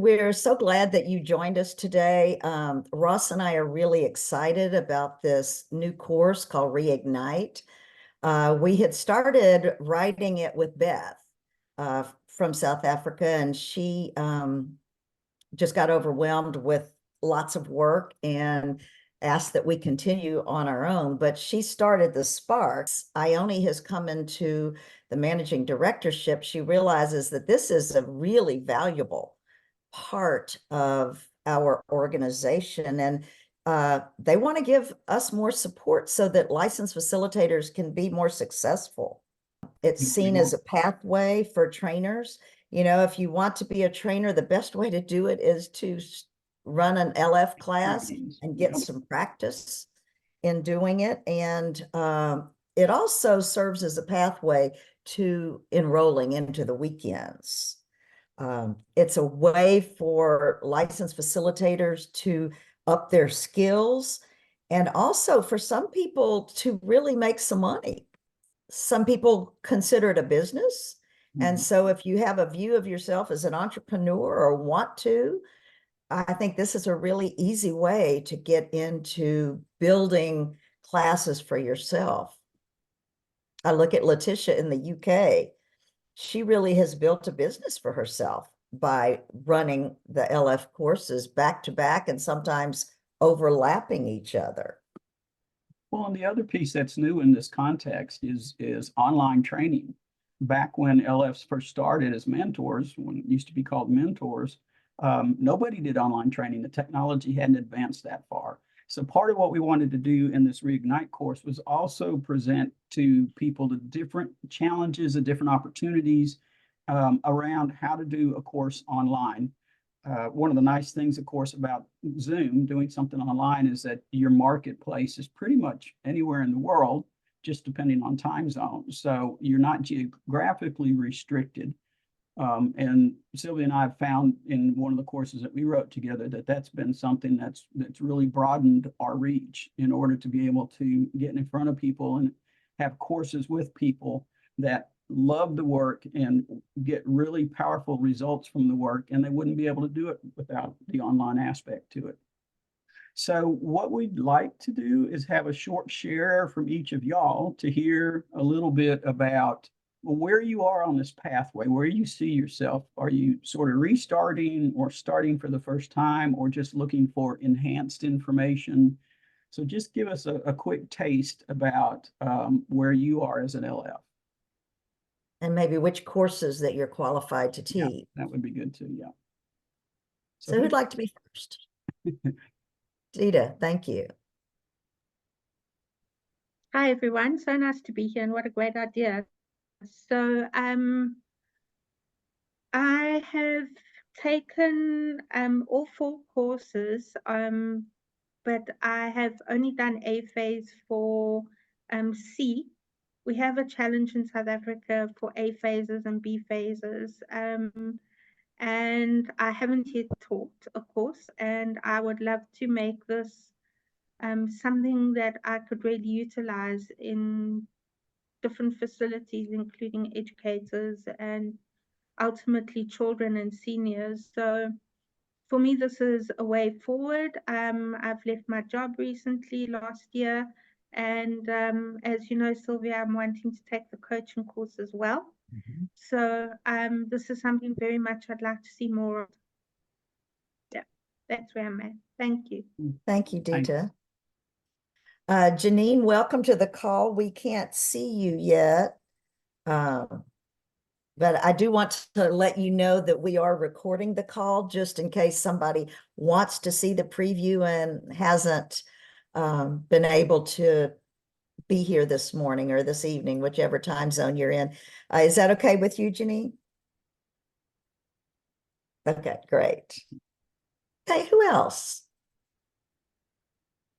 We're so glad that you joined us today. Ross and I are really excited about this new course called Reignite. We had started writing it with Beth from South Africa, and she just got overwhelmed with lots of work and asked that we continue on our own. But she started the Sparks. Ione has come into the managing directorship. She realizes that this is a really valuable part of our organization, and they want to give us more support so that licensed facilitators can be more successful. It's seen as a pathway for trainers. You know, if you want to be a trainer, the best way to do it is to run an LF class and get some practice in doing it. And it also serves as a pathway to enrolling into the weekends. It's a way for licensed facilitators to up their skills, and also for some people to really make some money. Some people consider it a business. And so if you have a view of yourself as an entrepreneur or want to, I think this is a really easy way to get into building classes for yourself. I look at Letitia in the UK. She really has built a business for herself by running the LF courses back to back and sometimes overlapping each other. Well, and the other piece that's new in this context is online training. Back when LFs first started as mentors, when it used to be called mentors, nobody did online training. The technology hadn't advanced that far. So part of what we wanted to do in this Reignite course was also present to people the different challenges and different opportunities around how to do a course online. One of the nice things, of course, about Zoom, doing something online, is that your marketplace is pretty much anywhere in the world, just depending on time zone. So you're not geographically restricted. And Sylvia and I have found in one of the courses that we wrote together that that's been something that's really broadened our reach in order to be able to get in front of people and have courses with people that love the work and get really powerful results from the work, and they wouldn't be able to do it without the online aspect to it. So what we'd like to do is have a short share from each of y'all to hear a little bit about where you are on this pathway, where you see yourself. Are you sort of restarting or starting for the first time, or just looking for enhanced information? So just give us a quick taste about where you are as an LF. And maybe which courses that you're qualified to teach. Yeah, that would be good too, yeah. So who'd like to be first? Dita, thank you. Hi, everyone. So nice to be here, and what a great idea. So I have taken all 4 courses, but I have only done A phase for C. We have a challenge in South Africa for A phases and B phases. And I haven't yet taught a course, and I would love to make this something that I could really utilize in different facilities, including educators and ultimately children and seniors. So for me, this is a way forward. I've left my job recently last year, and as you know, Sylvia, I'm wanting to take the coaching course as well. So this is something very much I'd like to see more of. Yeah, that's where I'm at. Thank you. Thank you, Dita. Janine, welcome to the call. We can't see you yet, but I do want to let you know that we are recording the call just in case somebody wants to see the preview and hasn't been able to be here this morning or this evening, whichever time zone you're in. Is that okay with you, Janine? Okay, great. Hey, who else?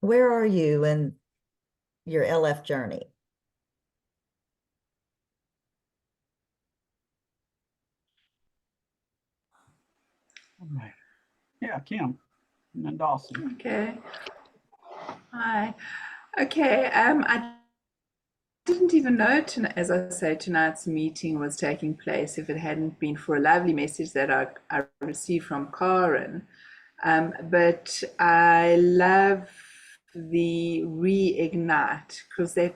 Where are you in your LF journey? All right. Yeah, Kim and then Dawson. Okay. Hi. Okay. I didn't even know, as I say, tonight's meeting was taking place if it hadn't been for a lovely message that I received from Karen. But I love the reignite, because that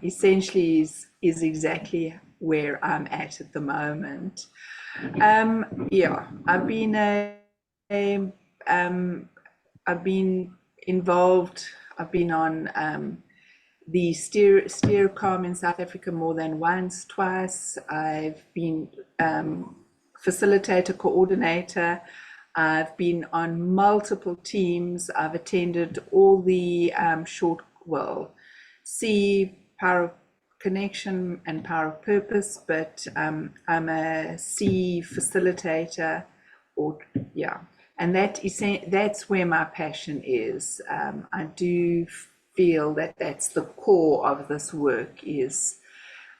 essentially is exactly where I'm at the moment. Yeah, I've been involved. I've been on the Steercom in South Africa more than once, twice. I've been facilitator, coordinator. I've been on multiple teams. I've attended all the C, Power of Connection and Power of Purpose, but I'm a C facilitator, and that's where my passion is. I do feel that that's the core of this work, is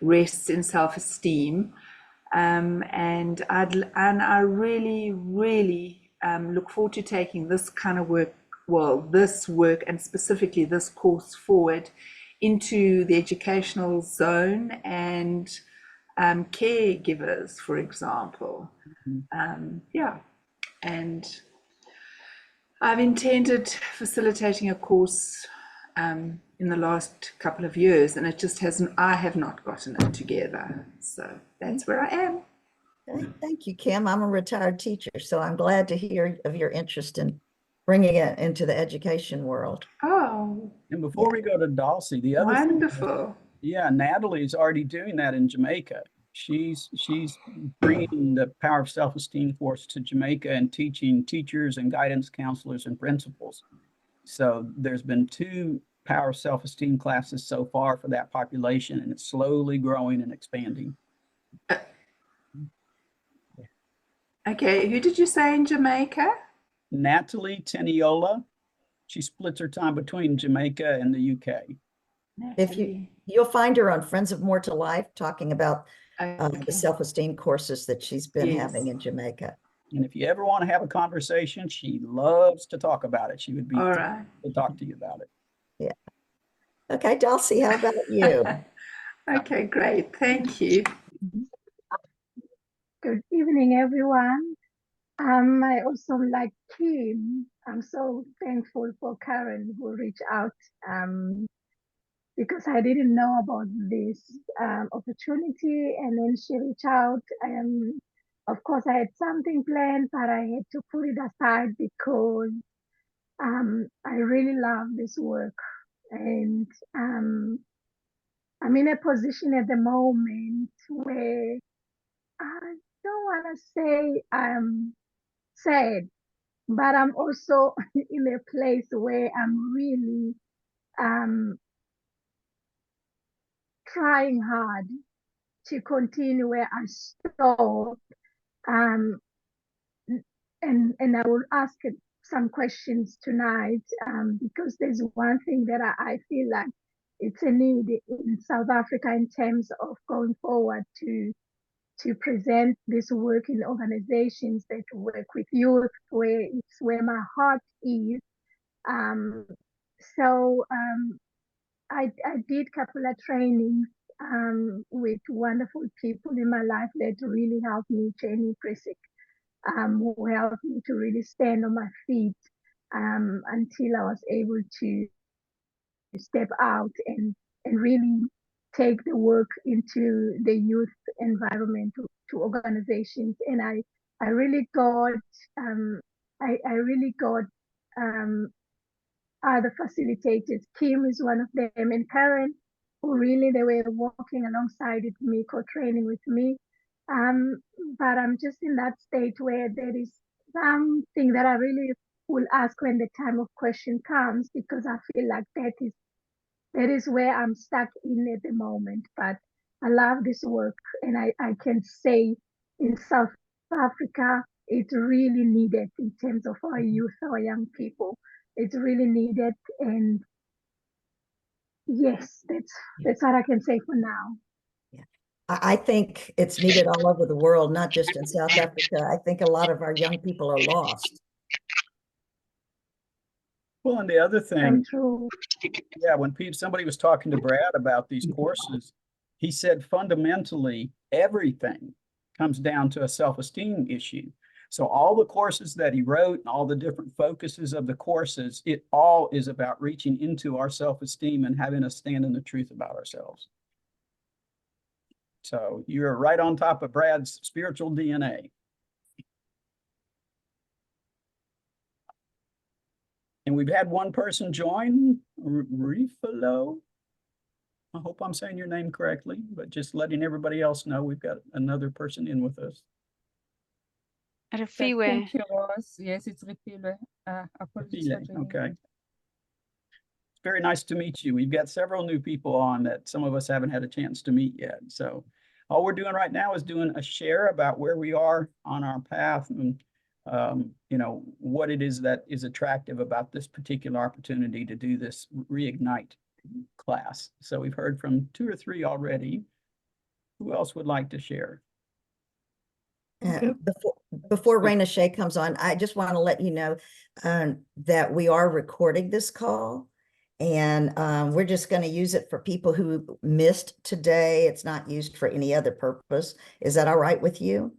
rests in self-esteem, and I really look forward to taking this kind of work, this work and specifically this course forward into the educational zone and caregivers, for example. And I've intended facilitating a course in the last couple of years, and it just I have not gotten it together. So that's where I am. Okay, thank you, Kim. I'm a retired teacher, so I'm glad to hear of your interest in bringing it into the education world. Oh, And before we go to Dulcie, the other thing, wonderful. Natalie's already doing that in Jamaica. She's bringing the Power of Self-Esteem course to Jamaica and teaching teachers and guidance counselors and principals. So there's been 2 Power of Self-Esteem classes so far for that population, and it's slowly growing and expanding. Okay, who did you say in Jamaica? Natalie Teniola. She splits her time between Jamaica and the UK. If you'll find her on Friends of More to Life, talking about Okay. the self-esteem courses that she's been Yes. having in Jamaica. And if you ever want to have a conversation, she loves to talk about it. She would be All thrilled right. to talk to you about it. Yeah. Okay, Dulcie, how about you? Okay, great. Thank you. Good evening, everyone. I also like Kim. I'm so thankful for Karen who reached out because I didn't know about this opportunity, and then she reached out. Of course, I had something planned, but I had to put it aside because I really love this work, and I'm in a position at the moment where I don't want to say I'm sad, but I'm also in a place where I'm really trying hard to continue where I stopped. And I will ask some questions tonight because there's one thing that I feel like it's a need in South Africa in terms of going forward to present this work in organizations that work with youth, where it's where my heart is. So I did a couple of trainings with wonderful people in my life that really helped me, Jenny Prisick, who helped me to really stand on my feet until I was able to step out and really take the work into the youth environment to organizations. And I really got other facilitators. Kim is one of them, and Karen, who really they were walking alongside with me, co-training with me. But I'm just in that state where there is something that I really will ask when the time of question comes, because I feel like that is where I'm stuck in at the moment. But I love this work, and I can say in South Africa, it's really needed in terms of our youth, our young people. It's really needed, and yes, that's what I can say for now. I think it's needed all over the world, not just in South Africa. I think a lot of our young people are lost. Well, and the other So thing, true. yeah, when somebody was talking to Brad about these courses, he said fundamentally everything comes down to a self-esteem issue. So all the courses that he wrote and all the different focuses of the courses, it all is about reaching into our self-esteem and having us stand in the truth about ourselves. So you're right on top of Brad's spiritual DNA. And we've had one person join, Rifalo. I hope I'm saying your name correctly, but just letting everybody else know we've got another person in with us. Refiwe. Thank you, Ross. Yes, it's Refiwe. Apologies for Rafile, joining okay. late. It's very nice to meet you. We've got several new people on that some of us haven't had a chance to meet yet. So all we're doing right now is doing a share about where we are on our path and you know, what it is that is attractive about this particular opportunity to do this Reignite class. So we've heard from 2 or 3 already. Who else would like to share? Before Raina Shea comes on, I just want to let you know that we are recording this call, and we're just going to use it for people who missed today. It's not used for any other purpose. Is that all right with you?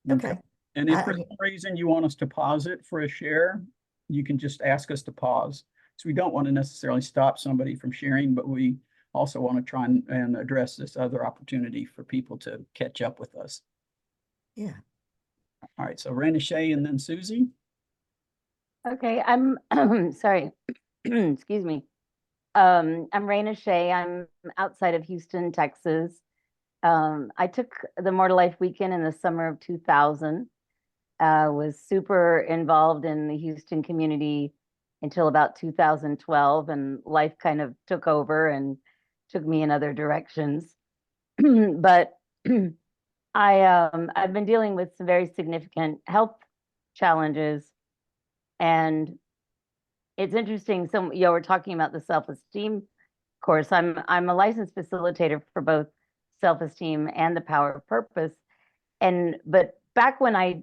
Okay. And if for some reason you want us to pause it for a share, you can just ask us to pause. So we don't want to necessarily stop somebody from sharing, but we also want to try and address this other opportunity for people to catch up with us. Yeah. All right, so Raina Shea and then Susie. Okay, I'm sorry. Excuse me. I'm Raina Shea. I'm outside of Houston, Texas. I took the More to Life weekend in the summer of 2000. Was super involved in the Houston community until about 2012, and life kind of took over and took me in other directions. But I've been dealing with some very significant health challenges, and it's interesting. So, you know, we're talking about the self-esteem course. I'm a licensed facilitator for both self-esteem and the power of purpose. But back when I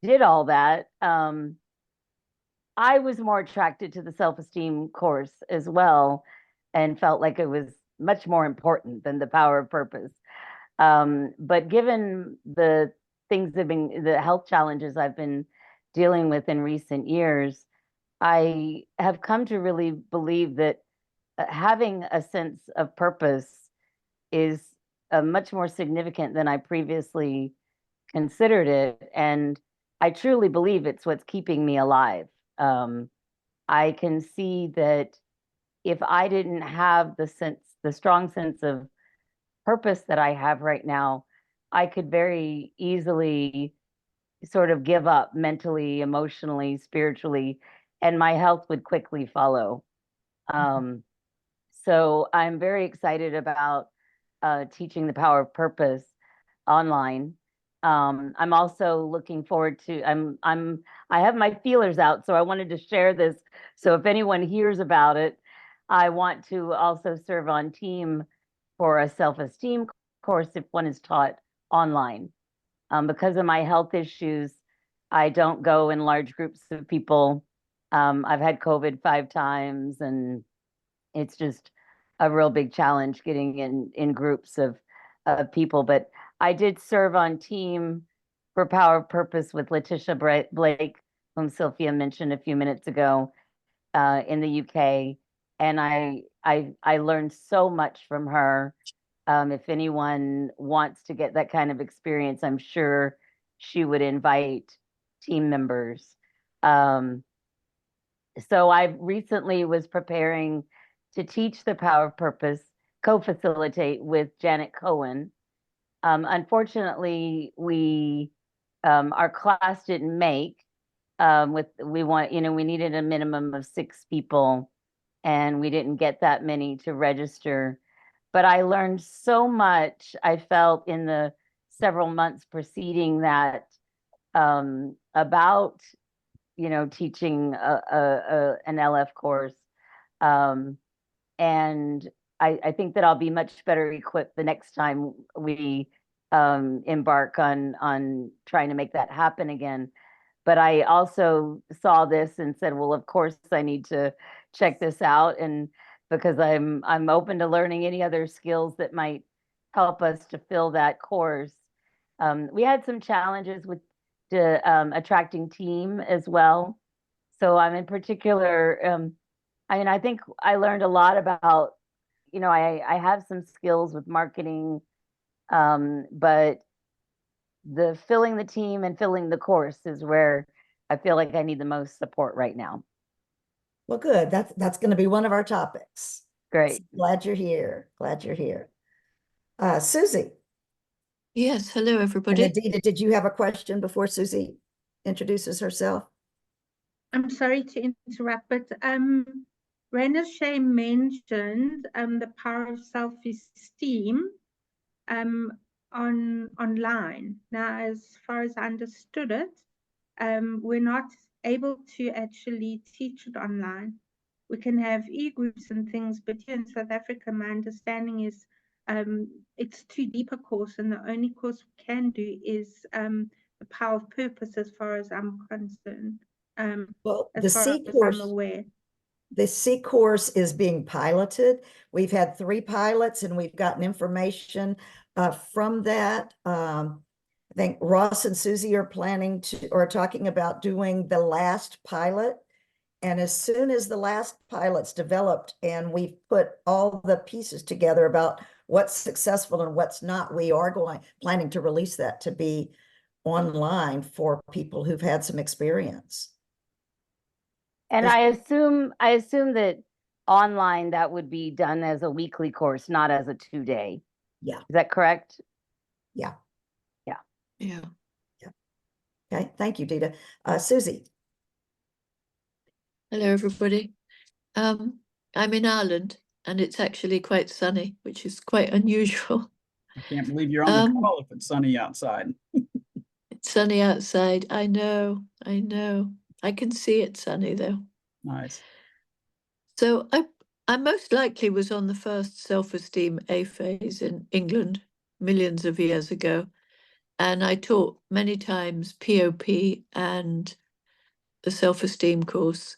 did all that, I was more attracted to the self-esteem course as well, and felt like it was much more important than the power of purpose. But given the the health challenges I've been dealing with in recent years, I have come to really believe that having a sense of purpose is much more significant than I previously considered it. And I truly believe it's what's keeping me alive. I can see that if I didn't have the strong sense of purpose that I have right now, I could very easily sort of give up mentally, emotionally, spiritually, and my health would quickly follow. So I'm very excited about teaching the power of purpose online. I'm also looking forward to, I have my feelers out, so I wanted to share this. So if anyone hears about it, I want to also serve on team for a self-esteem course if one is taught online. Because of my health issues, I don't go in large groups of people. I've had COVID 5 times, and it's just a real big challenge getting in groups of people. But I did serve on team for Power of Purpose with Letitia Blake, whom Sylvia mentioned a few minutes ago, in the UK, and I learned so much from her. If anyone wants to get that kind of experience, I'm sure she would invite team members. So I recently was preparing to teach the Power of Purpose, co-facilitate with Janet Cohen. Unfortunately, our class didn't make. We needed a minimum of 6 people, and we didn't get that many to register. But I learned so much, I felt, in the several months preceding that, about teaching an LF course. And I think that I'll be much better equipped the next time we embark on trying to make that happen again. but I also saw this and said, well, of course I need to check this out, and because I'm open to learning any other skills that might help us to fill that course. We had some challenges with attracting team as well. So I'm in particular, I mean, I think I learned a lot about, you know, I have some skills with marketing, but the filling the team and filling the course is where I feel like I need the most support right now. Well, good. That's going to be one of our topics. Great. Glad you're here. Glad you're here. Susie Yes, hello and everybody. Adita, did you have a question before Susie introduces herself? I'm sorry to interrupt, but Raina Shea mentioned the power of self-esteem online. Now, as far as I understood it, we're not able to actually teach it online. We can have e-groups and things, but here in South Africa, my understanding is it's too deep a course, and the only course we can do is the power of purpose, as far as I'm concerned. Well, As the far C as course, I'm aware. the C course is being piloted. We've had 3 pilots and we've gotten information from that. I think Ross and Susie are talking about doing the last pilot. And as soon as the last pilot's developed and we've put all the pieces together about what's successful and what's not, we are planning to release that to be online for people who've had some experience. And There's- I assume that online that would be done as a weekly course, not as a 2-day. Yeah. Is that correct? Yeah. Yeah. Okay. Thank you, Dita. Susie. Hello everybody. I'm in Ireland and it's actually quite sunny, which is quite unusual. I can't believe you're on the Um, call if it's sunny outside. It's sunny outside. I know. I can see it sunny though. Nice. So I most likely was on the first self-esteem A phase in England millions of years ago. And I taught many times POP and the self-esteem course.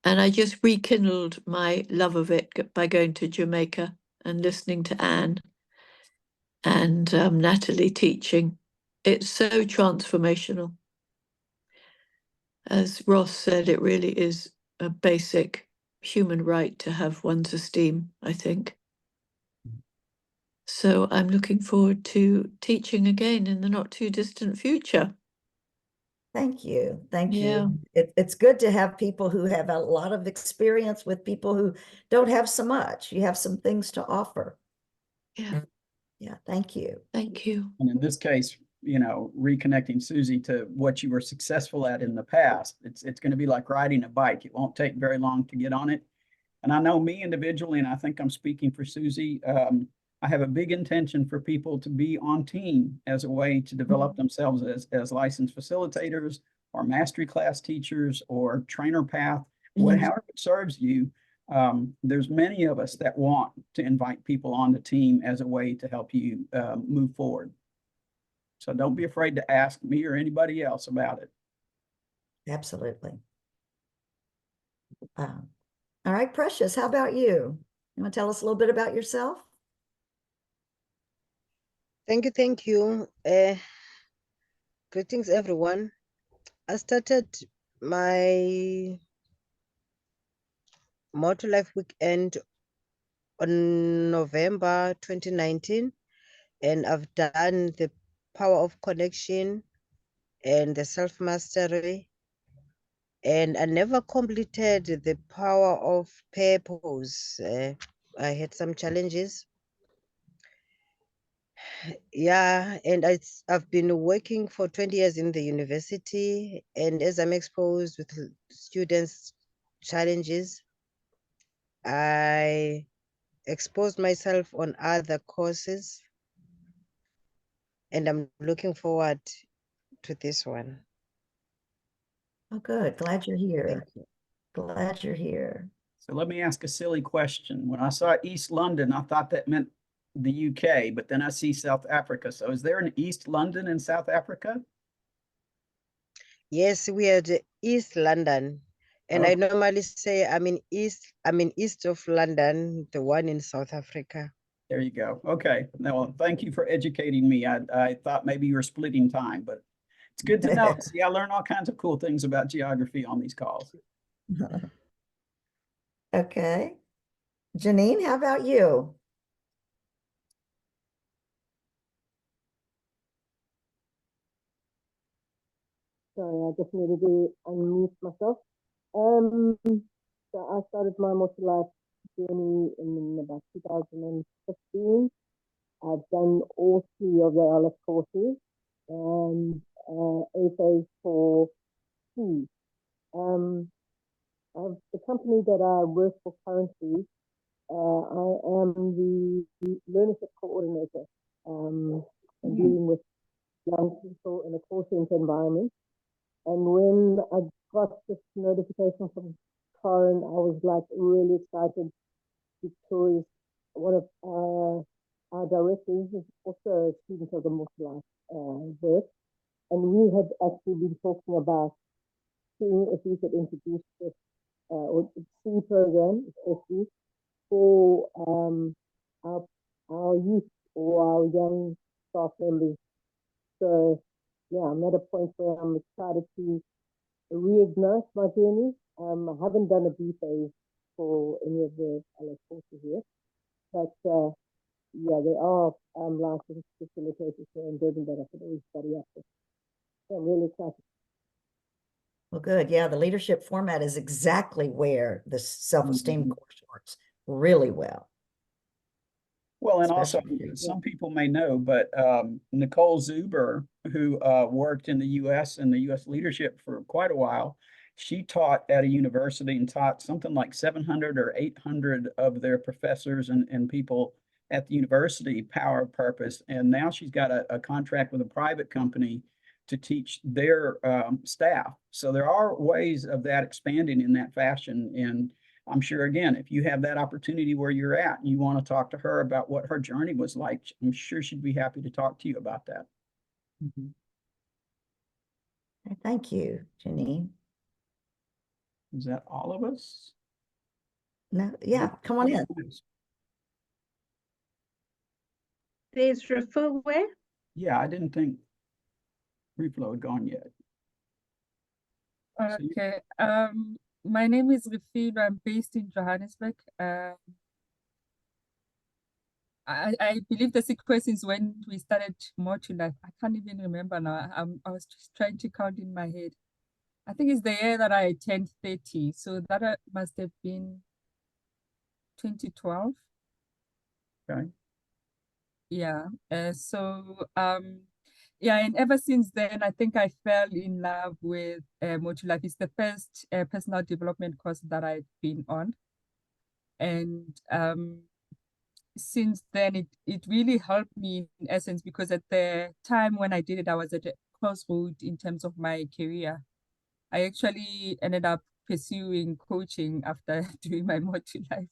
And I just rekindled my love of it by going to Jamaica and listening to Anne and Natalie teaching. It's so transformational. As Ross said, it really is a basic human right to have one's esteem, I think. So I'm looking forward to teaching again in the not too distant future. Thank you. Thank Yeah. you. It's good to have people who have a lot of experience with people who don't have so much. You have some things to offer. Yeah. Yeah. Thank you. Thank you. And in this case, you know, reconnecting Susie to what you were successful at in the past, it's going to be like riding a bike. It won't take very long to get on it. And I know me individually, and I think I'm speaking for Susie, I have a big intention for people to be on team as a way to develop themselves as licensed facilitators or mastery class teachers or trainer path, however it serves you. There's many of us that want to invite people on the team as a way to help you move forward. So don't be afraid to ask me or anybody else about it. Absolutely. All right, Precious, how about you? You want to tell us a little bit about yourself? Thank you. Greetings, everyone. I started my Motor Life Weekend on November 2019, and I've done the power of connection and the self-mastery, and I never completed the power of purpose. I had some challenges. Yeah, and I've been working for 20 years in the university, and as I'm exposed with students' challenges, I exposed myself on other courses, and I'm looking forward to this one. Oh, good. Glad you're here. Thank you. Glad you're here. So let me ask a silly question. When I saw East London, I thought that meant the UK, but then I see South Africa. So is there an East London in South Africa? Yes, we are the East London. And I Okay. normally say I'm in east of London, the one in South Africa. There you go. Okay. Now, thank you for educating me. I thought maybe you were splitting time, but it's good to know. See, I learn all kinds of cool things about geography on these calls. Okay. Janine, how about you? Sorry, I just needed to unmute myself. So I started my multi-life journey in about 2015. I've done all 3 of the LS courses and AFAs for 2. The company that I work for currently, I am the learnership coordinator, and dealing with young people in a call center environment. And when I got this notification from Karen, I was like really excited because one of our directors is also a student of the multi-life work. And we had actually been talking about seeing if we could introduce this or C program, especially for our youth or our young staff members. So yeah, I'm at a point where I'm excited to reignite my journey. I haven't done a B phase for any of the LS courses yet, but yeah, there are licensed facilitators here in Durban that I could always study after. So I'm really excited. Well, good. Yeah, the leadership format is exactly where the self-esteem course works really well. Well, and also Especially for you. some people may know, but Nicole Zuber, who worked in the U.S. and the U.S. leadership for quite a while, she taught at a university and taught something like 700 or 800 of their professors and people at the university power of purpose. And now she's got a contract with a private company to teach their staff. So there are ways of that expanding in that fashion. And I'm sure, again, if you have that opportunity where you're at and you want to talk to her about what her journey was like, I'm sure she'd be happy to talk to you about that. Thank you, Janine. Is that all of us? No, yeah, come on in. There's Refuwe. Yeah, I didn't think Reflow had gone yet. So Okay. My name is Refilo. I'm based in Johannesburg. I believe the sequence is when we started Multi-Life. I can't even remember now. I was just trying to count in my head. I think it's the year that I turned 30. So that must have been 2012. Okay. Yeah. Yeah, and ever since then, I think I fell in love with Multi-Life. It's the first personal development course that I've been on. And since then, it really helped me in essence, because at the time when I did it, I was at a crossroad in terms of my career. I actually ended up pursuing coaching after doing my Multi-Life.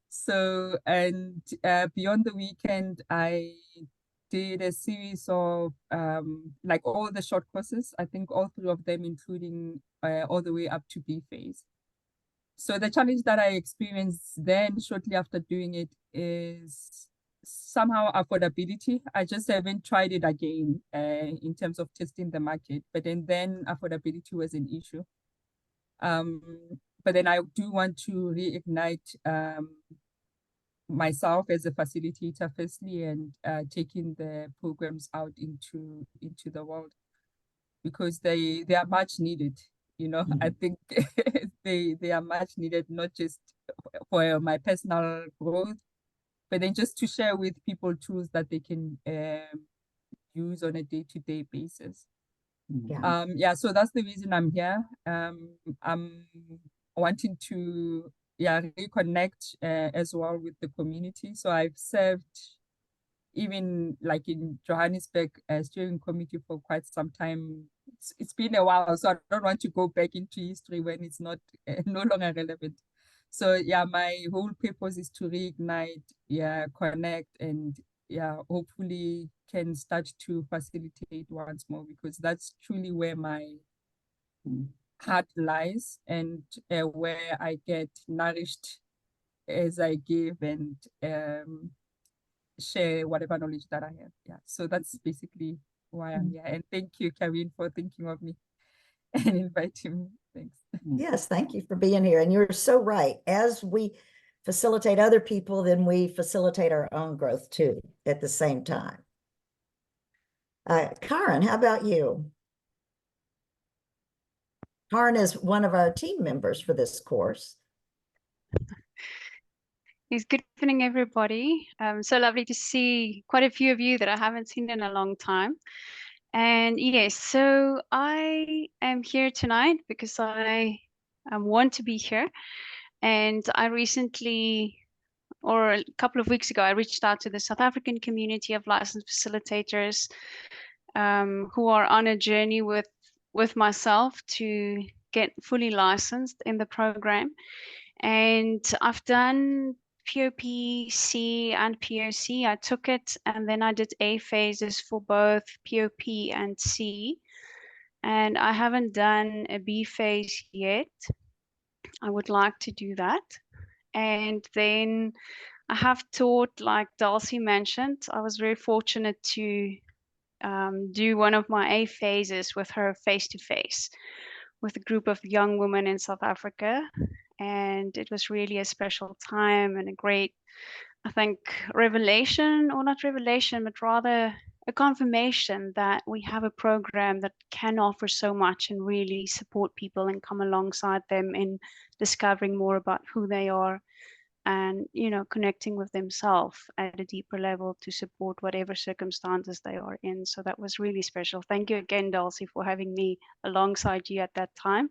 So, and beyond the weekend, I did a series of like all the short courses, I think all 3 of them, including all the way up to B phase. So the challenge that I experienced then shortly after doing it is somehow affordability. I just haven't tried it again in terms of testing the market, but then affordability was an issue. But then I do want to reignite myself as a facilitator firstly, and taking the programs out into the world, because they are much needed. You know, I think they are much needed, not just for my personal growth, but then just to share with people tools that they can use on a day-to-day basis. Yeah. Yeah, so that's the reason I'm here. I'm wanting to reconnect as well with the community. So I've served even like in Johannesburg steering committee for quite some time. It's been a while, so I don't want to go back into history when it's not no longer relevant. So yeah, my whole purpose is to reignite, connect, and hopefully can start to facilitate once more, because that's truly where my heart lies, and where I get nourished as I give and share whatever knowledge that I have. Yeah, so that's basically why I'm here. And thank you, Kevin, for thinking of me and inviting me. Thanks. Yes, thank you for being here. And you're so right. As we facilitate other people, then we facilitate our own growth too at the same time. Karen, how about you? Karen is one of our team members for this course. Yes, good evening, everybody. So lovely to see quite a few of you that I haven't seen in a long time. And yes, so I am here tonight because I want to be here. And I recently, or a couple of weeks ago, I reached out to the South African community of licensed facilitators who are on a journey with myself to get fully licensed in the program. And I've done POP, C, and POC. I took it, and then I did A phases for both POP and C. And I haven't done a B phase yet. I would like to do that. And then I have taught, like Dulcie mentioned, I was very fortunate to do one of my A phases with her face-to-face with a group of young women in South Africa. And it was really a special time and a great, I think, revelation, or not revelation, but rather a confirmation that we have a program that can offer so much and really support people and come alongside them in discovering more about who they are and, you know, connecting with themselves at a deeper level to support whatever circumstances they are in. So that was really special. Thank you again, Dulcie, for having me alongside you at that time.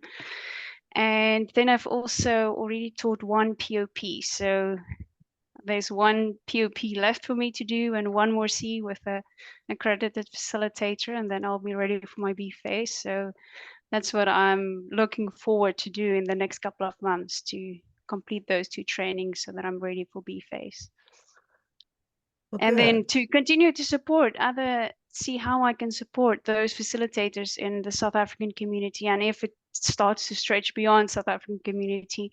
And then I've also already taught one POP. So there's one POP left for me to do and one more C with an accredited facilitator, and then I'll be ready for my B phase. So that's what I'm looking forward to do in the next couple of months, to complete those two trainings so that I'm ready for B phase. Well, And good. then to continue to support see how I can support those facilitators in the South African community, and if it starts to stretch beyond South African community,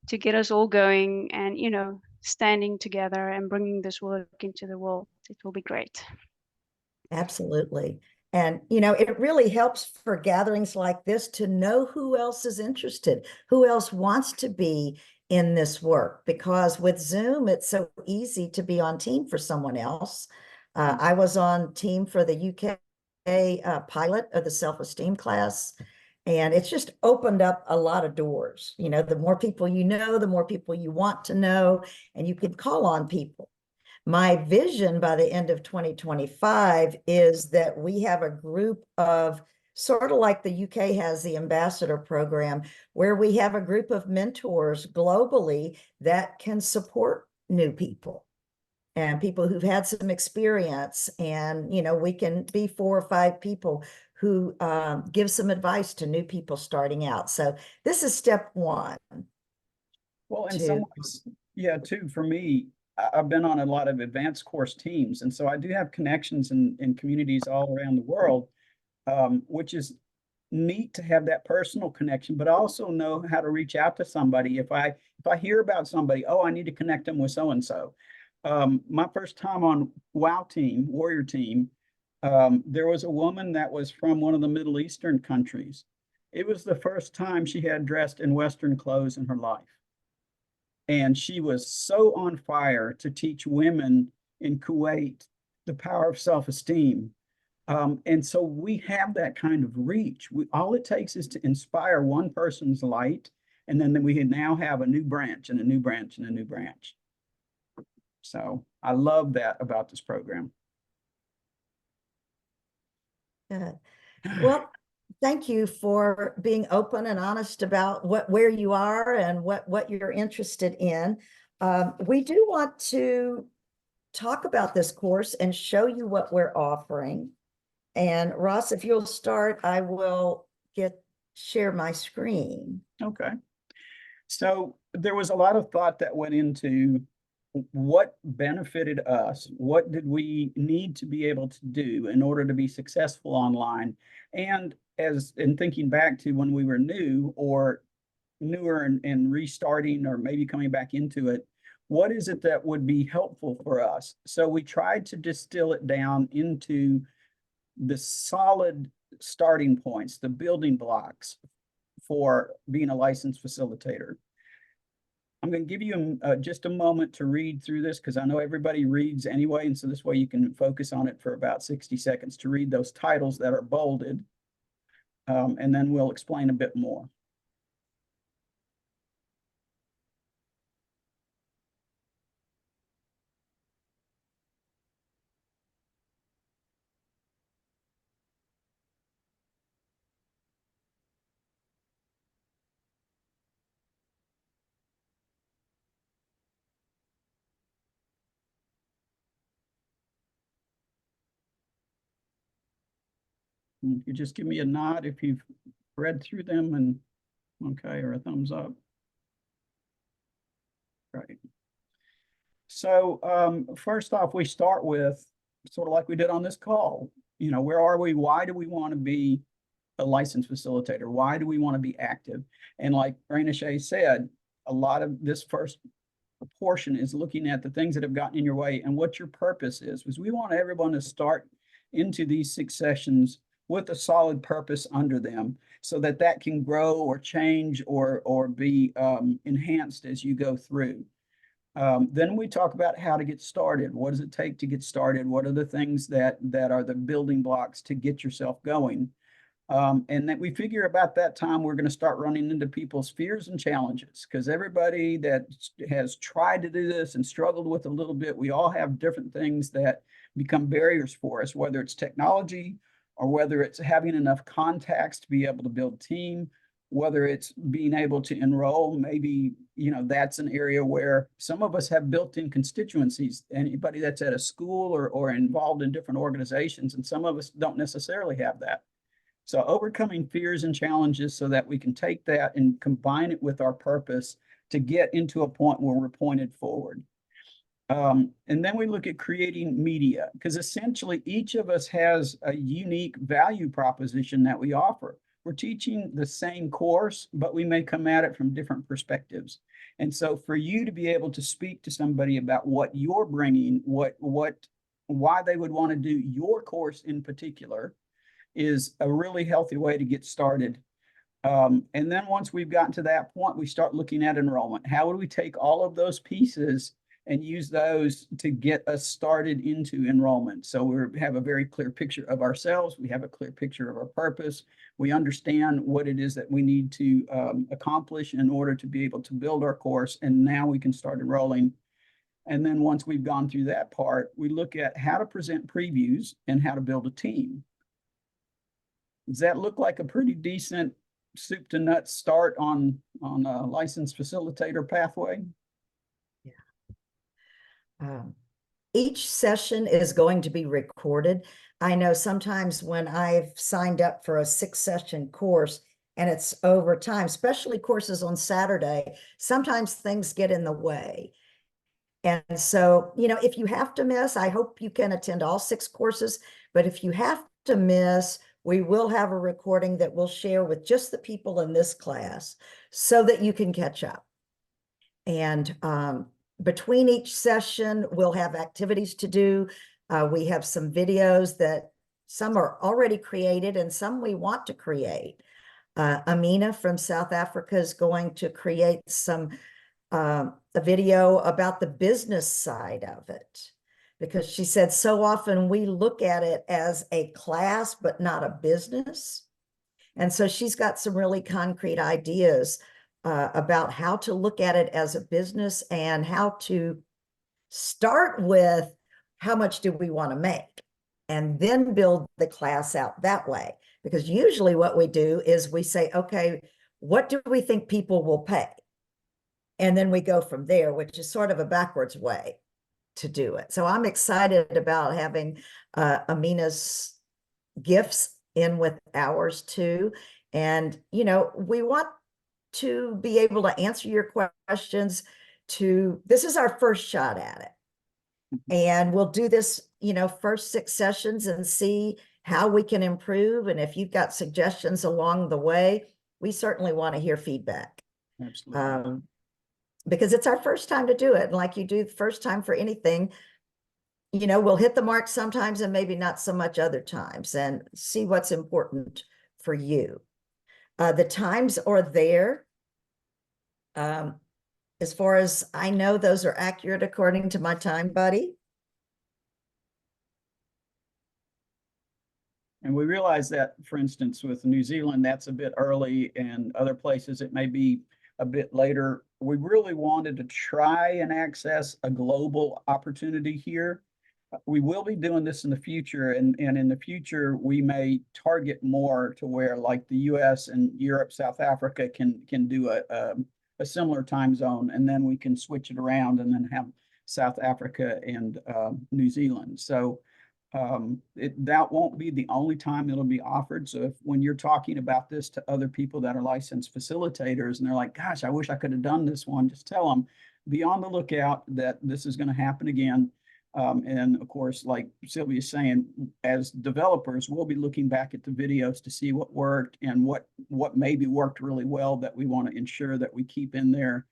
to get us all going and, you know, standing together and bringing this work into the world. It will be great. Absolutely. And, you know, it really helps for gatherings like this to know who else is interested, who else wants to be in this work, because with Zoom, it's so easy to be on team for someone else. I was on team for the UK pilot of the self-esteem class, and it's just opened up a lot of doors. You know, the more people you know, the more people you want to know, and you can call on people. My vision by the end of 2025 is that we have a group of, sort of like the UK has the ambassador program, where we have a group of mentors globally that can support new people and people who've had some experience. And, you know, we can be 4 or 5 people who give some advice to new people starting out. So this is step one. Well, in some ways, yeah, too, for me, I've been on a lot of advanced course teams. And so I do have connections in communities all around the world, which is neat to have that personal connection, but also know how to reach out to somebody. If I hear about somebody, oh, I need to connect them with so-and-so. My first time on WOW team, Warrior Team, there was a woman that was from one of the Middle Eastern countries. It was the first time she had dressed in Western clothes in her life. And she was so on fire to teach women in Kuwait the power of self-esteem. And so we have that kind of reach. All it takes is to inspire one person's light, and then we now have a new branch and a new branch and a new branch. So I love that about this program. Good. Well, thank you for being open and honest about where you are and what you're interested in. We do want to talk about this course and show you what we're offering. And Ross, if you'll start, I will share my screen. Okay. So there was a lot of thought that went into what benefited us? What did we need to be able to do in order to be successful online? And as in thinking back to when we were new or newer and restarting or maybe coming back into it, what is it that would be helpful for us? So we tried to distill it down into the solid starting points, the building blocks for being a licensed facilitator. I'm going to give you just a moment to read through this because I know everybody reads anyway. And so this way you can focus on it for about 60 seconds to read those titles that are bolded. And then we'll explain a bit more. If you just give me a nod if you've read through them and okay, or a thumbs up. Right. So first off, we start with sort of like we did on this call. You know, where are we? Why do we want to be a licensed facilitator? Why do we want to be active? And like Raina Shea said, a lot of this first portion is looking at the things that have gotten in your way and what your purpose is, because we want everyone to start into these 6 sessions with a solid purpose under them so that that can grow or change or be enhanced as you go through. Then we talk about how to get started. What does it take to get started? What are the things that are the building blocks to get yourself going? And that we figure about that time, we're going to start running into people's fears and challenges because everybody that has tried to do this and struggled with a little bit, we all have different things that become barriers for us, whether it's technology or whether it's having enough contacts to be able to build a team, whether it's being able to enroll. Maybe, you know, that's an area where some of us have built-in constituencies, anybody that's at a school or involved in different organizations, and some of us don't necessarily have that. So overcoming fears and challenges so that we can take that and combine it with our purpose to get into a point where we're pointed forward. And then we look at creating media, because essentially each of us has a unique value proposition that we offer. We're teaching the same course, but we may come at it from different perspectives. And so for you to be able to speak to somebody about what you're bringing, why they would want to do your course in particular, is a really healthy way to get started. And then once we've gotten to that point, we start looking at enrollment. How would we take all of those pieces and use those to get us started into enrollment? So we have a very clear picture of ourselves. We have a clear picture of our purpose. We understand what it is that we need to accomplish in order to be able to build our course. And now we can start enrolling. And then once we've gone through that part, we look at how to present previews and how to build a team. Does that look like a pretty decent soup to nuts start on a licensed facilitator pathway? Each session is going to be recorded. I know sometimes when I've signed up for a 6-session course and it's over time, especially courses on Saturday, sometimes things get in the way. And so, you know, if you have to miss, I hope you can attend all 6 courses, but if you have to miss, we will have a recording that we'll share with just the people in this class so that you can catch up. And between each session, we'll have activities to do. We have some videos that some are already created and some we want to create. Amina from South Africa is going to create a video about the business side of it, because she said so often we look at it as a class, but not a business. And so she's got some really concrete ideas about how to look at it as a business and how to start with how much do we want to make and then build the class out that way. Because usually what we do is we say, okay, what do we think people will pay? And then we go from there, which is sort of a backwards way to do it. So I'm excited about having Amina's gifts in with ours too. And, you know, we want to be able to answer your questions, this is our first shot at it. And we'll do this, you know, first 6 sessions and see how we can improve. And if you've got suggestions along the way, we certainly want to hear feedback. Absolutely. Because it's our first time to do it. And like you do the first time for anything, you know, we'll hit the mark sometimes and maybe not so much other times, and see what's important for you. The times are there. As far as I know, those are accurate according to my time buddy. And we realize that, for instance, with New Zealand, that's a bit early, and other places it may be a bit later. We really wanted to try and access a global opportunity here. We will be doing this in the future, and in the future, we may target more to where, like, the US and Europe, South Africa can do a similar time zone, and then we can switch it around and then have South Africa and New Zealand. So that won't be the only time it'll be offered. So if, when you're talking about this to other people that are licensed facilitators and they're like, gosh, I wish I could have done this one, just tell them, be on the lookout that this is going to happen again. And of course, like Sylvia's saying, as developers, we'll be looking back at the videos to see what worked and what maybe worked really well that we want to ensure that we keep in there